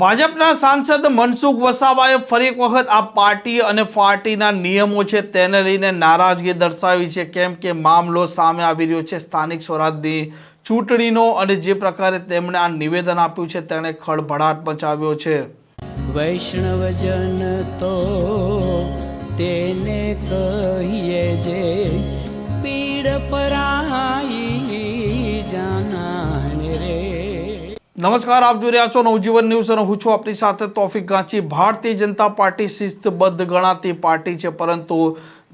ભાજપના સાંસદ મનસુખ વસાવાએ ફરી એક વખત આ પાર્ટી અને પાર્ટીના નિયમો છે તેને લઈને નારાજગી દર્શાવી છે, કેમ કે મામલો સામે આવી રહ્યો છે સ્થાનિક સ્વરાજની ચૂંટણીનો, અને જે પ્રકારે તેમણે આ નિવેદન આપ્યું છે તેણે ખળભળાટ મચાવ્યો છે। વૈષ્ણવજન તો તેને કહીએ જે પીડ પરાઈ જાનાને રે। નમસ્કાર, આપ જોઈ રહ્યા છો નવજીવન ન્યૂઝ અને હું છું આપની સાથે તોફિક ગાંચી। ભારતીય જનતા પાર્ટી શિસ્તબદ્ધ ગણાતી પાર્ટી છે, પરંતુ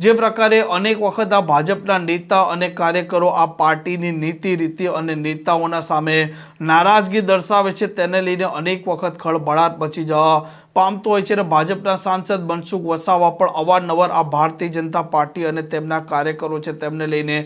જે પ્રકારે અનેક વખત આ ભાજપના નેતા અને કાર્યકરો આ પાર્ટીની નીતિ રીતિ અને નેતાઓના સામે નારાજગી દર્શાવે છે તેને લઈને અનેક વખત ખળભળાટ મચી જવા પામતો હોય છે। અને ભાજપના સાંસદ મનસુખ વસાવા પણ અવારનવાર આ ભારતીય જનતા પાર્ટી અને તેમના કાર્યકરો છે તેમને લઈને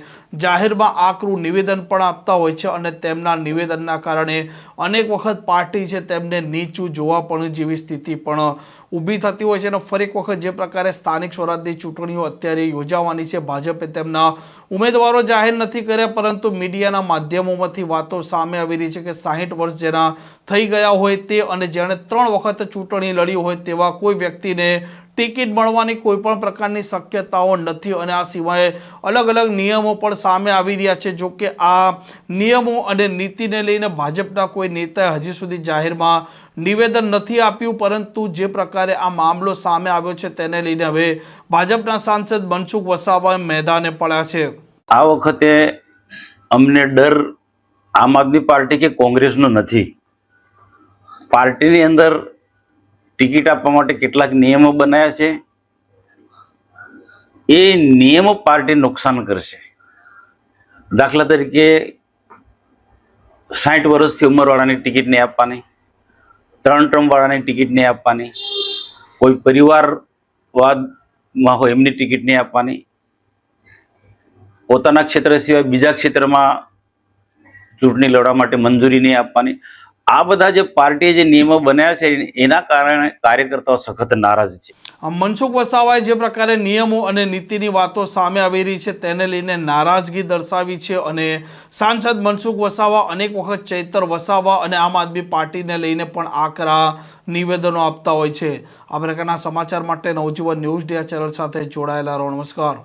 જાહેરમાં આકરું નિવેદન પણ આપતા હોય છે, અને તેમના નિવેદનના કારણે અનેક વખત પાર્ટી છે તેમને નીચું જોવા પણ જેવી સ્થિતિ પણ ઊભી થતી હોય છે। અને ફરી એક વખત જે પ્રકારે સ્થાનિક સ્વરાજની ચૂંટણીઓ અત્યારે યોજાવાની છે, ભાજપે તેમના ઉમેદવારો જાહેર નથી કર્યા, પરંતુ મીડિયાના માધ્યમોમાંથી વાતો સામે આવી રહી છે કે 60 વર્ષ જેના થઈ ગયા હોય તે અને જેણે 3 વખત ચૂંટણી લડી હોય તેવા કોઈ વ્યક્તિને ટિકિટ મળવાની કોઈ પણ પ્રકારની શક્યતાઓ નથી, અને આ સિવાય અલગ અલગ નિયમો પણ સામે આવી રહ્યા છે। જો કે આ નિયમો અને નીતિને લઈને ભાજપના કોઈ નેતાએ હજી સુધી જાહેરમાં નિવેદન નથી આપ્યું, પરંતુ જે પ્રકારે આ મામલો સામે આવ્યો છે તેને લઈને હવે ભાજપના સાંસદ મનસુખ વસાવા મેદાને પડ્યા છે। આ વખતે અમને ડર આમ આદમી પાર્ટી કે કોંગ્રેસનો નથી। પાર્ટીની અંદર ટિકિટ આપવા માટે કેટલાક નિયમો બનાવ્યા છે, એ નિયમો પાર્ટી નુકસાન કરશે। દાખલા તરીકે 60 વર્ષથી ઉંમરવાળાની ટિકિટ નહીં આપવાની, 3 ટર્મ વાળાની ટિકિટ નહીં આપવાની, કોઈ પરિવારવાદમાં હોય એમની ટિકિટ નહીં આપવાની, પોતાના ક્ષેત્ર સિવાય બીજા ક્ષેત્રમાં ચૂંટણી લડવા માટે મંજૂરી નહીં આપવાની। આ બધા જે પાર્ટીએ જે નિયમો બનાવ્યા છે એના કારણે કાર્યકર્તાઓ સખત નારાજ છે। મનસુખ વસાવાએ જે પ્રકારે નિયમો અને નીતિની વાતો સામે આવી રહી છે તેને લઈને નારાજગી દર્શાવી છે, અને સાંસદ મનસુખ વસાવા અનેક વખત ચૈતર વસાવા અને આમ આદમી પાર્ટીને લઈને પણ આકરા નિવેદનો આપતા હોય છે। આ પ્રકારના સમાચાર માટે નવજીવન ન્યૂઝ ચેનલ સાથે જોડાયેલા રહો। નમસ્કાર।